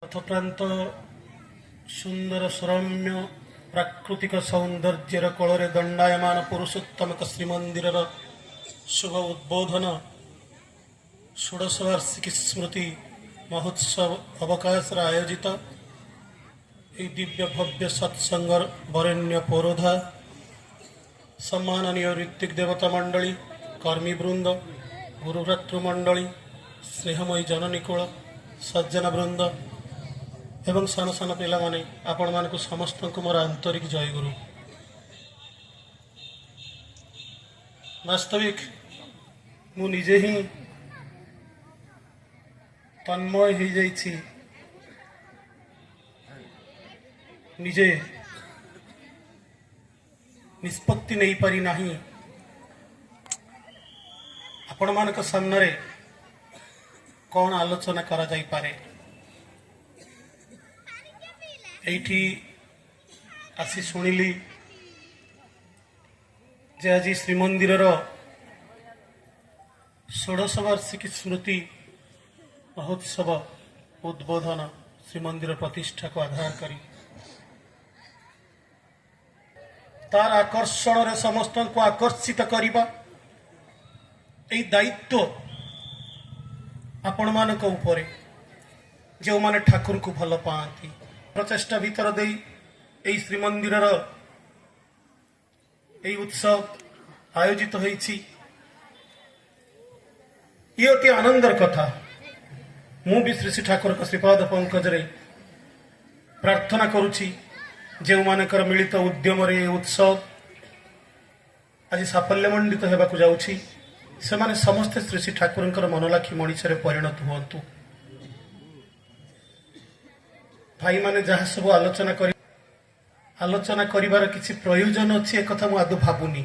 ପଥପ୍ରାନ୍ତ ସୁନ୍ଦର ସୁରମ୍ୟ ପ୍ରାକୃତିକ ସୌନ୍ଦର୍ଯ୍ୟର କୋଳରେ ଦଣ୍ଡାୟମାନ ପୁରୁଷୋତ୍ତମକ ଶ୍ରୀମନ୍ଦିରର ଶୁଭ ଉଦ୍ବୋଧନ ଷୋଡ଼ଶ ବାର୍ଷିକୀ ସ୍ମୃତି ମହୋତ୍ସବ ଅବକାଶରେ ଆୟୋଜିତ ଏହି ଦିବ୍ୟ ଭବ୍ୟ ସତ୍ସଙ୍ଗର ବରେଣ୍ୟ ପୌରୋଧା ସମ୍ମାନନୀୟ ଋତ୍ବିକ ଦେବତା ମଣ୍ଡଳୀ କର୍ମୀବୃନ୍ଦ ଗୁରୁଭ୍ରାତୃମଣ୍ଡଳୀ ସ୍ନେହମୟୀ ଜନନୀକୁଳ ସଜ୍ଜନ ବୃନ୍ଦ ଏବଂ ସାନ ସାନ ପିଲାମାନେ ଆପଣମାନଙ୍କୁ ସମସ୍ତଙ୍କୁ ମୋର ଆନ୍ତରିକ ଜୟଗୁରୁ। ବାସ୍ତବିକ ମୁଁ ନିଜେ ହିଁ ତନ୍ମୟ ହୋଇଯାଇଛି, ନିଜେ ନିଷ୍ପତ୍ତି ନେଇପାରି ନାହିଁ ଆପଣମାନଙ୍କ ସାମ୍ନାରେ କ'ଣ ଆଲୋଚନା କରାଯାଇପାରେ। ଏଇଠି ଆସି ଶୁଣିଲି ଯେ ଆଜି ଶ୍ରୀମନ୍ଦିରର ଷୋଡ଼ଶ ବାର୍ଷିକୀ ସ୍ମୃତି ମହୋତ୍ସବ ଉଦ୍ବୋଧନ ଶ୍ରୀମନ୍ଦିର ପ୍ରତିଷ୍ଠାକୁ ଆଧାର କରି ତାର ଆକର୍ଷଣରେ ସମସ୍ତଙ୍କୁ ଆକର୍ଷିତ କରିବା ଏହି ଦାୟିତ୍ୱ ଆପଣମାନଙ୍କ ଉପରେ, ଯେଉଁମାନେ ଠାକୁରଙ୍କୁ ଭଲ ପାଆନ୍ତି। ପ୍ରଚେଷ୍ଟା ଭିତର ଦେଇ ଏହି ଶ୍ରୀମନ୍ଦିରର ଏହି ଉତ୍ସବ ଆୟୋଜିତ ହୋଇଛି। ଇଏ ଅତି ଆନନ୍ଦର କଥା। ମୁଁ ବି ଶ୍ରୀ ଶ୍ରୀ ଠାକୁରଙ୍କ ଶ୍ରୀପାଦ ପଙ୍କଜରେ ପ୍ରାର୍ଥନା କରୁଛି, ଯେଉଁମାନଙ୍କର ମିଳିତ ଉଦ୍ୟମରେ ଏହି ଉତ୍ସବ ଆଜି ସାଫଲ୍ୟମଣ୍ଡିତ ହେବାକୁ ଯାଉଛି, ସେମାନେ ସମସ୍ତେ ଶ୍ରୀ ଶ୍ରୀ ଠାକୁରଙ୍କର ମନଲାଖି ମଣିଷରେ ପରିଣତ ହୁଅନ୍ତୁ। ଭାଇମାନେ ଯାହା ସବୁ ଆଲୋଚନା କରିବାର କିଛି ପ୍ରয়োଜନ ଅଛି, ଏକଥା ମୁଁ ଆଦୌ ଭାବୁନି।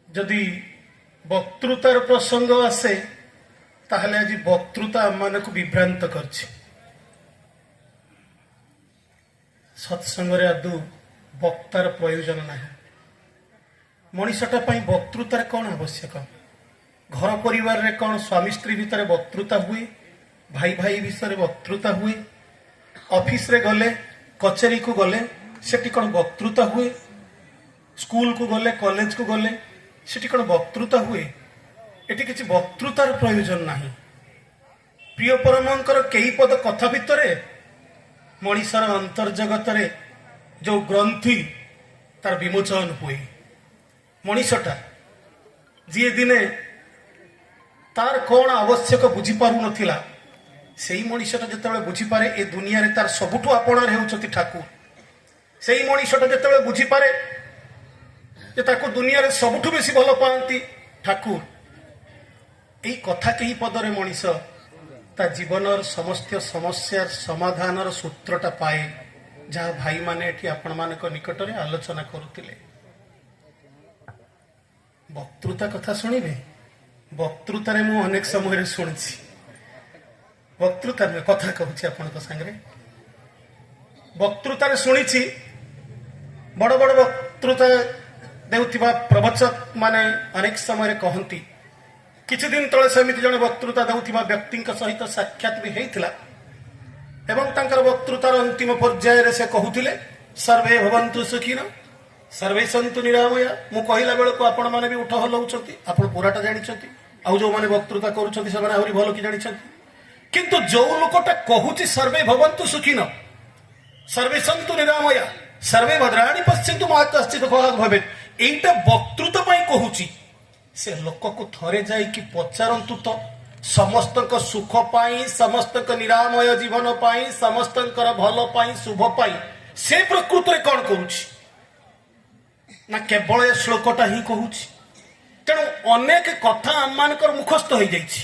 ଯଦି ବକ୍ତୃତାର ପ୍ରସଙ୍ଗ ଆସେ, ତାହେଲେ ଆଜି ବକ୍ତୃତା ଆମମାନଙ୍କୁ ବିଭ୍ରାନ୍ତ କରିଛି। ସତ୍ସଙ୍ଗରେ ଆଦୌ ବକ୍ତାର ପ୍ରୟୋଜନ ନାହିଁ। ମଣିଷଟା ପାଇଁ ବକ୍ତୃତାର କ'ଣ ଆବଶ୍ୟକ? ଘର ପରିବାରରେ କ'ଣ ସ୍ୱାମୀ ସ୍ତ୍ରୀ ଭିତରେ ବକ୍ତୃତା ହୁଏ? ଭାଇ ଭାଇ ବିଷୟରେ ବକ୍ତୃତା ହୁଏ? ଅଫିସରେ ଗଲେ, କଚେରୀକୁ ଗଲେ ସେଠି କ'ଣ ବକ୍ତୃତା ହୁଏ? ସ୍କୁଲକୁ ଗଲେ, କଲେଜକୁ ଗଲେ ସେଠି କ'ଣ ବକ୍ତୃତା ହୁଏ? ଏଠି କିଛି ବକ୍ତୃତାର ପ୍ରୟୋଜନ ନାହିଁ। ପ୍ରିୟ ପରମଙ୍କର କେଇ ପଦ କଥା ଭିତରେ ମଣିଷର ଅନ୍ତର୍ଜଗତରେ ଯେଉଁ ଗ୍ରନ୍ଥି ତାର ବିମୋଚନ ହୁଏ। ମଣିଷଟା ଯିଏ ଦିନେ ତାର କ'ଣ ଆବଶ୍ୟକ ବୁଝିପାରୁନଥିଲା, ସେଇ ମଣିଷଟା ଯେତେବେଳେ ବୁଝିପାରେ ଏ ଦୁନିଆରେ ତାର ସବୁଠୁ ଆପଣାର ହେଉଛନ୍ତି ଠାକୁର, ସେଇ ମଣିଷଟା ଯେତେବେଳେ ବୁଝିପାରେ ଯେ ତାକୁ ଦୁନିଆରେ ସବୁଠୁ ବେଶୀ ଭଲ ପାଆନ୍ତି ଠାକୁର, ଏଇ କଥା କେହି ପଦରେ ମଣିଷ ତା ଜୀବନର ସମସ୍ତ ସମସ୍ୟାର ସମାଧାନର ସୂତ୍ରଟା ପାଏ, ଯାହା ଭାଇମାନେ ଏଠି ଆପଣମାନଙ୍କ ନିକଟରେ ଆଲୋଚନା କରୁଥିଲେ। ବକ୍ତୃତା କଥା ଶୁଣିବେ? ବକ୍ତୃତାରେ ମୁଁ ଅନେକ ସମୟରେ ଶୁଣିଛି। ବକ୍ତୃତା ନୁହେଁ, କଥା କହୁଛି ଆପଣଙ୍କ ସାଙ୍ଗରେ। ବକ୍ତୃତାରେ ଶୁଣିଛି, ବଡ଼ ବଡ଼ ବକ୍ତୃତା ଦେଉଥିବା ପ୍ରବଚକ ମାନେ ଅନେକ ସମୟରେ କହନ୍ତି। କିଛି ଦିନ ତଳେ ସେମିତି ଜଣେ ବକ୍ତୃତା ଦେଉଥିବା ବ୍ୟକ୍ତିଙ୍କ ସହିତ ସାକ୍ଷାତ ବି ହେଇଥିଲା ଏବଂ ତାଙ୍କର ବକ୍ତୃତାର ଅନ୍ତିମ ପର୍ଯ୍ୟାୟରେ ସେ କହୁଥିଲେ, ସର୍ବେ ଭବନ୍ତୁ ସୁଖିନ ସର୍ବେ ସନ୍ତୁ ନିରାମୟା। ମୁଁ କହିଲା ବେଳକୁ ଆପଣମାନେ ବି ଉଠ ହଲଉଛନ୍ତି, ଆପଣ ପୁରାଟା ଜାଣିଛନ୍ତି, ଆଉ ଯେଉଁମାନେ ବକ୍ତୃତା କରୁଛନ୍ତି ସେମାନେ ଆହୁରି ଭଲ କି ଜାଣିଛନ୍ତି। କିନ୍ତୁ ଯୋଉ ଲୋକଟା କହୁଛି ସର୍ବେ ଭବନ୍ତୁ ସୁଖିନ ସର୍ବେ ସନ୍ତୁ ନିରାମୟା ସର୍ବେ ଭଦ୍ରାଣୀ ପଶ୍ୟନ୍ତୁ ମା କଶ୍ଚିତ୍ ଦୁଃଖଭାଗ ଭବେତ୍, ଏଇଟା ବକ୍ତୃତା ପାଇଁ କହୁଛି। ସେ ଲୋକକୁ ଥରେ ଯାଇକି ପଚାରନ୍ତୁ ତ, ସମସ୍ତଙ୍କ ସୁଖ ପାଇଁ, ସମସ୍ତଙ୍କ ନିରାମୟ ଜୀବନ ପାଇଁ, ସମସ୍ତଙ୍କର ଭଲ ପାଇଁ, ଶୁଭ ପାଇଁ ସେ ପ୍ରକୃତରେ କ'ଣ କରୁଛି? ନା କେବଳ ଏ ଶ୍ଲୋକଟା ହିଁ କହୁଛି। ତେଣୁ ଅନେକ କଥା ଆମମାନଙ୍କର ମୁଖସ୍ଥ ହେଇଯାଇଛି,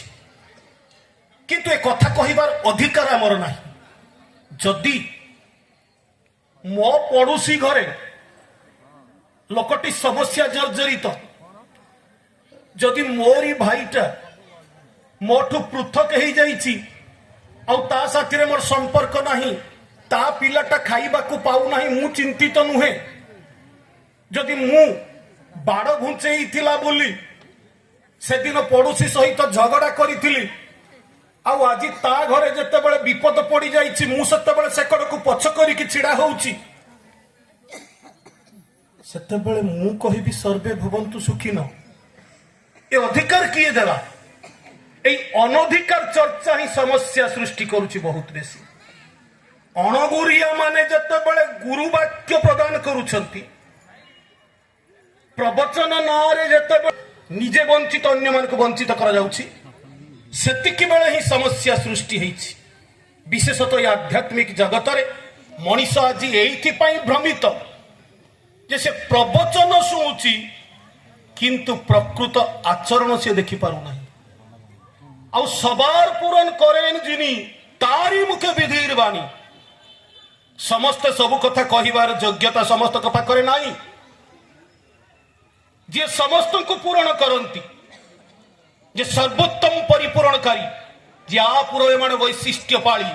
କିନ୍ତୁ ଏ କଥା କହିବାର ଅଧିକାର ଆମର ନାହିଁ। ଯଦି ମୋ ପଡ଼ୋଶୀ ଘରେ ଲୋକଟି ସମସ୍ୟା ଜର୍ଜରିତ, ଯଦି ମୋରି ଭାଇଟା ମୋଠୁ ପୃଥକ ହେଇଯାଇଛି ଆଉ ତା ସାଥିରେ ମୋର ସମ୍ପର୍କ ନାହିଁ, ତା ପିଲାଟା ଖାଇବାକୁ ପାଉନାହିଁ, ମୁଁ ଚିନ୍ତିତ ନୁହେଁ। ଯଦି ମୁଁ ବାଡ଼ ଘୁଞ୍ଚେଇଥିଲା ବୋଲି ସେଦିନ ପଡ଼ୋଶୀ ସହିତ ଝଗଡ଼ା କରିଥିଲି, ଆଉ ଆଜି ତା ଘରେ ଯେତେବେଳେ ବିପଦ ପଡି ଯାଇଛି ମୁଁ ସେତେବେଳେ ସେ କଡକୁ ପଛ କରିକି ଛିଡା ହଉଛି, ସେତେବେଳେ ମୁଁ କହିବି ସର୍ବେ ଭବନ୍ତୁ ସୁଖୀନ। ଏ ଅଧିକାର କିଏ ଦେଲା? এই অনধিকার চর্চা ହିଁ ସମସ୍ୟା ସୃଷ୍ଟି କରୁଛି ବହୁତ ବେଶୀ। ଅଣଗୁରିଆ ମାନେ ଯେତେବେଳେ ଗୁରୁ ବାକ୍ୟ ପ୍ରଦାନ କରୁଛନ୍ତି, ପ୍ରବଚନ ନାଁରେ ଯେତେବେଳେ ନିଜେ ବଞ୍ଚିତ ଅନ୍ୟମାନଙ୍କୁ ବଞ୍ଚିତ କରାଯାଉଛି, ସେତିକି ବେଳେ ହିଁ ସମସ୍ୟା ସୃଷ୍ଟି ହେଇଛି। ବିଶେଷତଃ ଏ ଆଧ୍ୟାତ୍ମିକ ଜଗତରେ ମଣିଷ ଆଜି ଏଇଥିପାଇଁ ଭ୍ରମିତ ଯେ ସେ ପ୍ରବଚନ ଶୁଣୁଛି କିନ୍ତୁ ପ୍ରକୃତ ଆଚରଣ ସେ ଦେଖିପାରୁନାହିଁ। ଆଉ সবার পূরণ করেন যিনি তারি মুখে বিধির বাণী। সমস্ত সবু কথা কহিবার যোগ্যতা সমস্তଙ୍କ পাখরে নাই। যে সমস্তଙ୍କୁ পূরণ করନ୍ତି, যে সর্বোত্তম পরিপূরণকারী, যে আপুরয়মাণ বৈশিষ্ট্য পাଳି,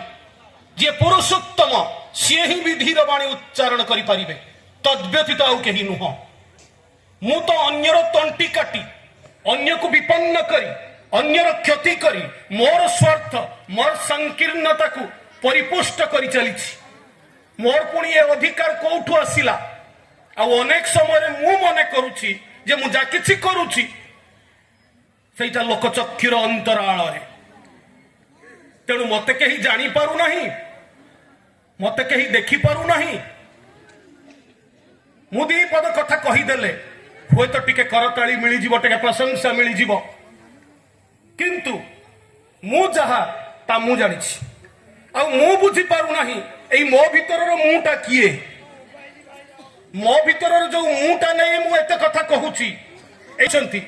যে পুরুষোত্তম, সে ହିଁ বিধির বাণী উচ্চারণ କରିପାରିବେ, তদ্ব্যতীত ଆଉ କେହି ନୁହଁ। ମୁଁ ତ ଅନ୍ୟର ତଣ୍ଟି କାଟି, ଅନ୍ୟକୁ ବିପନ୍ନ କରି, ଅନ୍ୟର କ୍ଷତି କରି ମୋର ସ୍ୱାର୍ଥ, ମୋର ସଂକୀର୍ଣ୍ଣତାକୁ ପରିପୁଷ୍ଟ କରି ଚାଲିଛି। ମୋର ପୁଣି ଏ ଅଧିକାର କୋଉଠୁ ଆସିଲା? ଆଉ ଅନେକ ସମୟରେ ମୁଁ ମନେ କରୁଛି ଯେ ମୁଁ ଯାହା କିଛି କରୁଛି ସେଇଟା ଲୋକଚକ୍ଷୁର ଅନ୍ତରାଳରେ। ତେଣୁ ମତେ କେହି ଜାଣିପାରୁନାହିଁ, ମତେ କେହି ଦେଖିପାରୁନାହିଁ। ମୁଁ ଦି ପଦ କଥା କହିଦେଲେ ହୁଏତ ଟିକେ କରତାଳି ମିଳିଯିବ, ଟିକେ ପ୍ରଶଂସା ମିଳିଯିବ, କିନ୍ତୁ ମୁଁ ଯାହା ତା ମୁଁ ଜାଣିଛି। ଆଉ ମୁଁ ବୁଝିପାରୁନାହିଁ ଏଇ ମୋ ଭିତରର ମୁଁଟା କିଏ? ମୋ ଭିତରର ଯୋଉ ମୁଁଟା ନେଇ ମୁଁ ଏତେ କଥା କହୁଛି, ଏଇଛନ୍ତି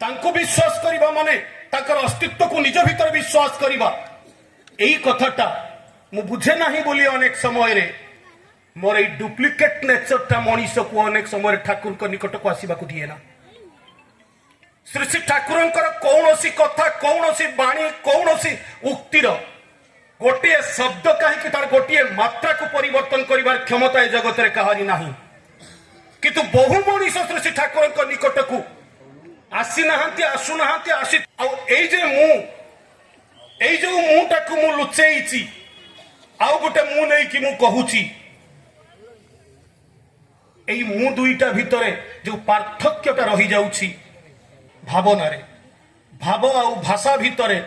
ତାଙ୍କୁ ବିଶ୍ୱାସ କରିବା ମାନେ ତାଙ୍କର ଅସ୍ତିତ୍ୱକୁ ନିଜ ଭିତରେ ବିଶ୍ୱାସ କରିବା। ଏଇ କଥାଟା ମୁଁ ବୁଝେ ନାହିଁ ବୋଲି ଅନେକ ସମୟରେ ମୋର ଏଇ ଡୁପ୍ଲିକେଟ ନେଚରଟା ମଣିଷକୁ ଅନେକ ସମୟରେ ଠାକୁରଙ୍କ ନିକଟକୁ ଆସିବାକୁ ଦିଏ ନା। ଶ୍ରୀ ଶ୍ରୀ ଠାକୁରଙ୍କର କୌଣସି କଥା, କୌଣସି ବାଣୀ, କୌଣସି ଉକ୍ତିର ଗୋଟିଏ ଶବ୍ଦ କାହିଁକି ତାର ଗୋଟିଏ ମାତ୍ରାକୁ ପରିବର୍ତ୍ତନ କରିବାର କ୍ଷମତା ଏ ଜଗତରେ କାହାରି ନାହିଁ। କିନ୍ତୁ ବହୁ ମଣିଷ ଶ୍ରୀ ଶ୍ରୀ ଠାକୁରଙ୍କ ନିକଟକୁ ଆସିନାହାନ୍ତି, ଆସୁନାହାନ୍ତି, ଆଉ ଏଇ ଯେ ମୁଁ, ଏଇ ଯୋଉ ମୁଁଟାକୁ ମୁଁ ଲୁଚେଇଛି, ଆଉ ଗୋଟେ ମୁଁ ନେଇକି ମୁଁ କହୁଛି, ଏଇ ମୁଁ ଦୁଇଟା ଭିତରେ ଯୋଉ ପାର୍ଥକ୍ୟଟା ରହିଯାଉଛି ଭାବନାରେ, ଭାବ ଆଉ ଭାଷା ଭିତରେ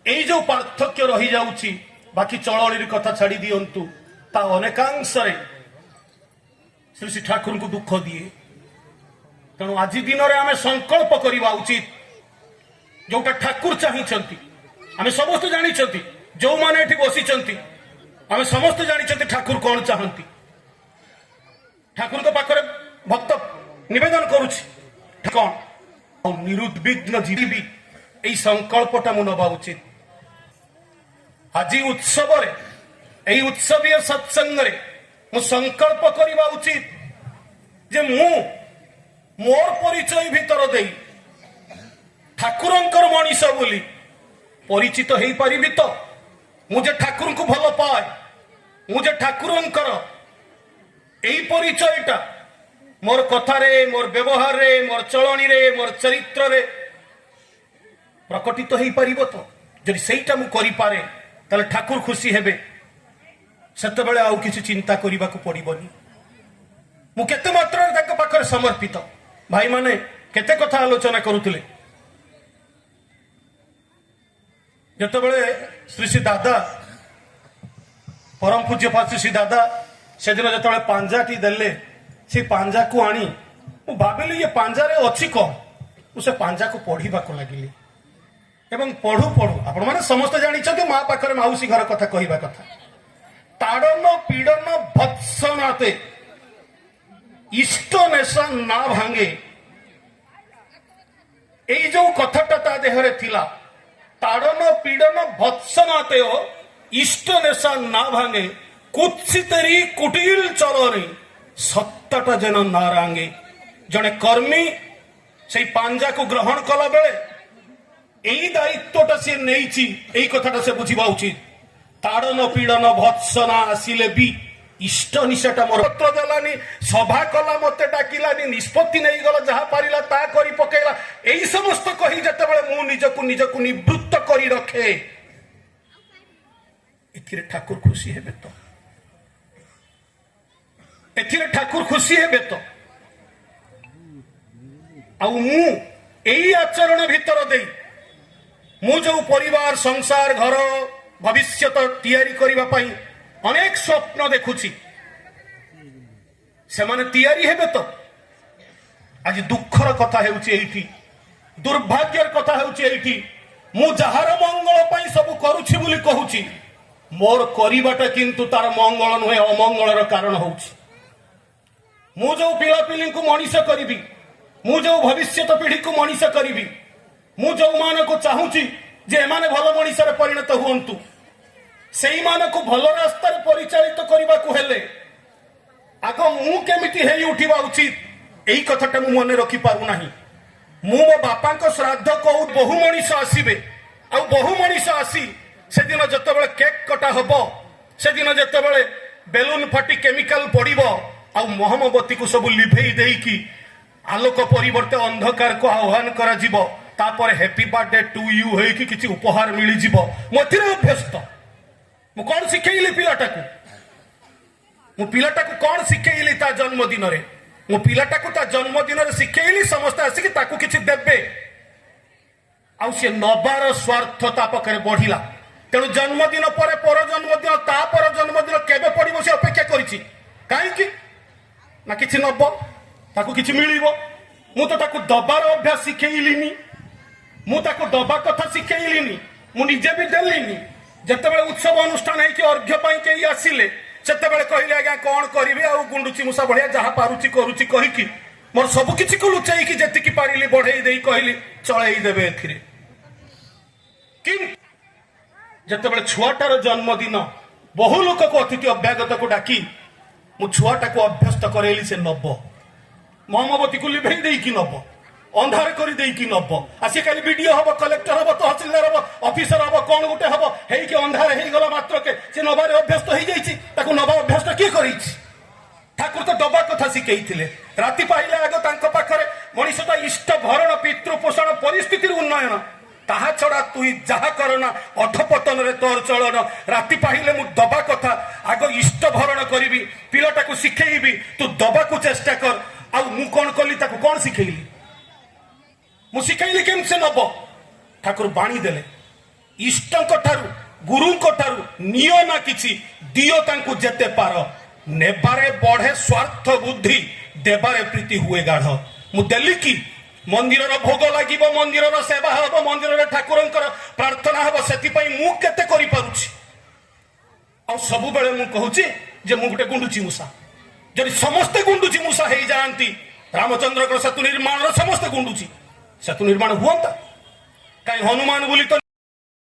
ଏଇ ଯୋଉ ପାର୍ଥକ୍ୟ ରହିଯାଉଛି, ବାକି ଚଳଣିର କଥା ଛାଡି ଦିଅନ୍ତୁ, ତା ଅନେକାଂଶରେ ଶ୍ରୀ ଶ୍ରୀ ଠାକୁରଙ୍କୁ ଦୁଃଖ ଦିଏ। ତେଣୁ ଆଜି ଦିନରେ ଆମେ ସଂକଳ୍ପ କରିବା ଉଚିତ, ଯୋଉଟା ଠାକୁର ଚାହିଁଛନ୍ତି। ଆମେ ସମସ୍ତେ ଜାଣିଛନ୍ତି, ଯୋଉମାନେ ଏଠି ବସିଛନ୍ତି ଆମେ ସମସ୍ତେ ଜାଣିଛନ୍ତି ଠାକୁର କଣ ଚାହାନ୍ତି। ଠାକୁରଙ୍କ ପାଖରେ ଭକ୍ତ ନିବେଦନ କରୁଛି କଣ? ଆଉ ନିରୁଦ୍ବିଗ୍ନ ଜୀବି, এই সংকল্পটা ମୁଁ ନେବା ଉଚିତ। ଆଜି ଉତ୍ସବରେ, এই ଉତ୍ସବୀୟ ସତ୍ସଙ୍ଗରେ ମୁଁ ସଂକଳ୍ପ କରିବା ଉଚିତ ଯେ ମୁଁ ମୋର ପରିଚୟ ଭିତର ଦେଇ ଠାକୁରଙ୍କର ମଣିଷ ବୋଲି ପରିଚିତ ହେଇପାରିବି ତ? ମୁଁ ଯେ ଠାକୁରଙ୍କୁ ଭଲ ପାଏ, ମୁଁ ଯେ ଠାକୁରଙ୍କର এই ପରିଚୟଟା ମୋର କଥାରେ, ମୋର ବ୍ୟବହାରରେ, ମୋର ଚଳଣିରେ, ମୋର ଚରିତ୍ରରେ ପ୍ରକଟିତ ହେଇପାରିବ ତ? ଯଦି ସେଇଟା ମୁଁ କରିପାରେ ତାହେଲେ ଠାକୁର ଖୁସି ହେବେ। ସେତେବେଳେ ଆଉ କିଛି ଚିନ୍ତା କରିବାକୁ ପଡିବନି। ମୁଁ କେତେ ମାତ୍ରାରେ ତାଙ୍କ ପାଖରେ ସମର୍ପିତ। ଭାଇମାନେ କେତେ କଥା ଆଲୋଚନା କରୁଥିଲେ। ଯେତେବେଳେ ଶ୍ରୀ ଶ୍ରୀ ଦାଦା, ପରମ ପୂଜ୍ୟ ଶ୍ରୀ ଶ୍ରୀ ଦାଦା ସେଦିନ ଯେତେବେଳେ ପାଞ୍ଜାଟି ଦେଲେ, ସେ ପାଞ୍ଜାକୁ ଆଣି ମୁଁ ଭାବିଲି ଏ ପାଞ୍ଜାରେ ଅଛି କଣ? ମୁଁ ସେ ପାଞ୍ଜାକୁ ପଢିବାକୁ ଲାଗିଲି ଏବଂ ପଢୁ ପଢୁ ଆପଣମାନେ ସମସ୍ତେ ଜାଣିଛନ୍ତି ମା ପାଖରେ ମାଉସୀ ଘର କଥା କହିବା କଥା। ତାଡନ ପୀଡନ ଭତ୍ସନାତେ ଇଷ୍ଟ ନେଶା ନା ଭାଙ୍ଗେ, ଏଇ ଯୋଉ କଥାଟା ତା ଦେହରେ ଥିଲା, ତାଡନ ପୀଡନ ଭତ୍ସନାତେ ଇଷ୍ଟ ନେଶା ନା ଭାଙ୍ଗେ, କୁତ୍ସିତେରି କୁଟିଲ ଚଲରେ ସତ୍ୟଟା ଯେନ ନା ରାଙ୍ଗେ। ଜଣେ କର୍ମୀ ସେଇ ପାଞ୍ଜାକୁ ଗ୍ରହଣ କଲା ବେଳେ এই দায়িত্বটা সে নেইছি, এই কথাটা সে বুঝিবা উচিত। তাড়ন পীড়ন ভৎসনা আসিলে বি ইষ্ট নিশাটা মোর পত্র দেলানি, সভা কলা, মতে ডাকিলানি, নিষ্পত্তি নেই গলা, যাহা পারিলা তা করি পকাইলা। এই সমস্ত কহি যেতেবেলে মু নিজকু নিজকু নিবৃত্ত ଆବୃତ କରି ରଖେ ଏଥିରେ ଠାକୁର ଖୁସି ହେବେ ତ? ଏଥିରେ ଠାକୁର ଖୁସି ହେବେ ତ? ଆଉ ମୁଁ ଏଇ ଆଚରଣ ଭିତର ଦେଇ ମୁଁ ଯୋଉ ପରିବାର ସଂସାର ଘର ଭବିଷ୍ୟତ ତିଆରି କରିବା ପାଇଁ ଅନେକ ସ୍ୱପ୍ନ ଦେଖୁଛି ସେମାନେ ତିଆରି ହେବେ ତ? ଆଜି ଦୁଃଖର କଥା ହେଉଛି ଏଇଠି, ଦୁର୍ଭାଗ୍ୟର କଥା ହେଉଛି ଏଇଠି, ମୁଁ ଯାହାର ମଙ୍ଗଳ ପାଇଁ ସବୁ କରୁଛି ବୋଲି କହୁଛି, ମୋର କରିବାଟା କିନ୍ତୁ ତାର ମଙ୍ଗଳ ନୁହେଁ, ଅମଙ୍ଗଳର କାରଣ ହଉଛି। ମୁଁ ଯୋଉ ପିଲାପିଲିଙ୍କୁ ମଣିଷ କରିବି, ମୁଁ ଯୋଉ ଭବିଷ୍ୟତ ପିଢିକୁ ମଣିଷ କରିବି, ମୁଁ ଯୋଉମାନଙ୍କୁ ଚାହୁଁଛି ଯେ ଏମାନେ ଭଲ ମଣିଷରେ ପରିଣତ ହୁଅନ୍ତୁ, ସେଇମାନଙ୍କୁ ଭଲ ରାସ୍ତାରେ ପରିଚାଳିତ କରିବାକୁ ହେଲେ ଆଗ ମୁଁ କେମିତି ହେଇ ଉଠିବା ଉଚିତ ଏଇ କଥାଟା ମୁଁ ମନେ ରଖିପାରୁନାହିଁ। ମୁଁ ମୋ ବାପାଙ୍କ ଶ୍ରାଦ୍ଧ କହୁ ବହୁ ମଣିଷ ଆସିବେ, ଆଉ ବହୁ ମଣିଷ ଆସି ସେଦିନ ଯେତେବେଳେ କେକ୍ କଟା ହବ, ସେଦିନ ଯେତେବେଳେ ବେଲୁନ ଫାଟି କେମିକାଲ ପଡିବ ଆଉ ମହମବତୀକୁ ସବୁ ଲିଭେଇ ଦେଇକି ଆଲୋକ ପରିବର୍ତ୍ତେ ଅନ୍ଧକାରକୁ ଆହ୍ୱାନ କରାଯିବ, ତାପରେ ହ୍ୟାପି ବାର୍ଥଡେ ଟୁ ୟୁ ହେଇକି କିଛି ଉପହାର ମିଳିଯିବ, ମୁଁ ଏଥିରେ ଅଭ୍ୟସ୍ତ। ମୁଁ କଣ ଶିଖେଇଲି ପିଲାଟାକୁ? ମୁଁ ପିଲାଟାକୁ କଣ ଶିଖେଇଲି ତା ଜନ୍ମଦିନରେ? ମୁଁ ପିଲାଟାକୁ ତା ଜନ୍ମଦିନରେ ଶିଖେଇଲି ସମସ୍ତେ ଆସିକି ତାକୁ କିଛି ଦେବେ, ଆଉ ସେ ନବାର ସ୍ୱାର୍ଥ ତା ପାଖରେ ବଢିଲା। ତେଣୁ ଜନ୍ମଦିନ ପରେ ପର ଜନ୍ମଦିନ, ତାପର ଜନ୍ମଦିନ କେବେ ପଡିବ ସେ ଅପେକ୍ଷା କରିଛି। କାହିଁକି ନା କିଛି ନବ, ତାକୁ କିଛି ମିଳିବ। ମୁଁ ତ ତାକୁ ଦବାର ଅଭ୍ୟାସ ଶିଖେଇଲିନି, ମୁଁ ତାକୁ ଦବା କଥା ଶିଖେଇଲିନି, ମୁଁ ନିଜେ ବି ଦେଲିନି। ଯେତେବେଳେ ଉତ୍ସବ ଅନୁଷ୍ଠାନ ହେଇକି ଅର୍ଘ୍ୟ ପାଇଁ କେହି ଆସିଲେ ସେତେବେଳେ କହିଲେ ଆଜ୍ଞା କଣ କରିବି, ଆଉ ଗୁଣ୍ଡୁଚି ମୂଷା ଭଳିଆ ଯାହା ପାରୁଛି କରୁଛି କହିକି ମୋର ସବୁ କିଛିକୁ ଲୁଚେଇକି ଯେତିକି ପାରିଲି ବଢେଇ ଦେଇ କହିଲି ଚଳେଇ ଦେବେ ଏଥିରେ। କିନ୍ତୁ ଯେତେବେଳେ ଛୁଆଟାର ଜନ୍ମଦିନ ବହୁ ଲୋକକୁ ଅତିଥି ଅଭ୍ୟାଗତକୁ ଡାକି ମୁଁ ଛୁଆଟାକୁ ଅଭ୍ୟସ୍ତ କରେଇଲି, ସେ ନବ, ମହମବତୀକୁ ଲିଭେଇ ଦେଇକି ନବ, ଅନ୍ଧାର କରି ଦେଇକି ନବ। ଆସି କାଲି ବିଡିଓ ହବ, କଲେକ୍ଟର ହବ, ତହସିଲଦାର ହବ, ଅଫିସର ହବ, କଣ ଗୋଟେ ହବ, ହେଇକି ଅନ୍ଧାର ହେଇଗଲା ମାତ୍ରକେ ସେ ନବାରେ ଅଭ୍ୟସ୍ତ ହେଇଯାଇଛି। ତାକୁ ନବା ଅଭ୍ୟସ୍ତ କିଏ କରିଛି? ଠାକୁର ତ ଦବା କଥା ଶିଖେଇଥିଲେ। ରାତି ପାଇଲେ ଆଗ ତାଙ୍କ ପାଖରେ ମଣିଷଟା ଇଷ୍ଟ ଭରଣ, ପିତୃ ପୋଷଣ, ପରିସ୍ଥିତିର ଉନ୍ନୟନ, ତାହା ଛଡା ତୁଇ ଯାହା କରନା ଅଧପତନରେ ତୋର ଚଳନ। ରାତି ପାଇଲେ ମୁଁ ଦବା କଥା, ଆଗ ଇଷ୍ଟ ଭରଣ କରିବି, ପିଲାଟାକୁ ଶିଖେଇବି, ତୁ ଦବାକୁ ଚେଷ୍ଟା କର। ଆଉ ମୁଁ କଣ କଲି, ତାକୁ କଣ ଶିଖେଇଲି? ମୁଁ ଶିଖେଇଲି କେମିତି ସେ ନବ। ଠାକୁର ବାଣୀ ଦେଲେ, ଇଷ୍ଟଙ୍କ ଠାରୁ ଗୁରୁଙ୍କ ଠାରୁ ନିଅ ନା କିଛି, ଦିଅ ତାଙ୍କୁ ଯେତେ ପାର, ନେବାରେ ବଢେ ସ୍ୱାର୍ଥ ବୁଦ୍ଧି, ଦେବାରେ ପ୍ରୀତି ହୁଏ ଗାଢ। ମୁଁ ଦେଲି କି ମନ୍ଦିରର ଭୋଗ ଲାଗିବ, ମନ୍ଦିରର ସେବା ହବ, ମନ୍ଦିରରେ ଠାକୁରଙ୍କର ପ୍ରାର୍ଥନା ହବ, ସେଥିପାଇଁ ମୁଁ କେତେ କରିପାରୁଛି। ଆଉ ସବୁବେଳେ ମୁଁ କହୁଛି ଯେ ମୁଁ ଗୋଟେ ଗୁଣ୍ଡୁଚି ମୂଷା। ଯଦି ସମସ୍ତେ ଗୁଣ୍ଡୁଚି ମୂଷା ହେଇଯାଆନ୍ତି, ରାମଚନ୍ଦ୍ରଙ୍କର ସେତୁ ନିର୍ମାଣର ସମସ୍ତେ ଗୁଣ୍ଡୁଚି, ସେତୁ ନିର୍ମାଣ ହୁଅନ୍ତା କାହିଁ? ହନୁମାନ ବୋଲି ତ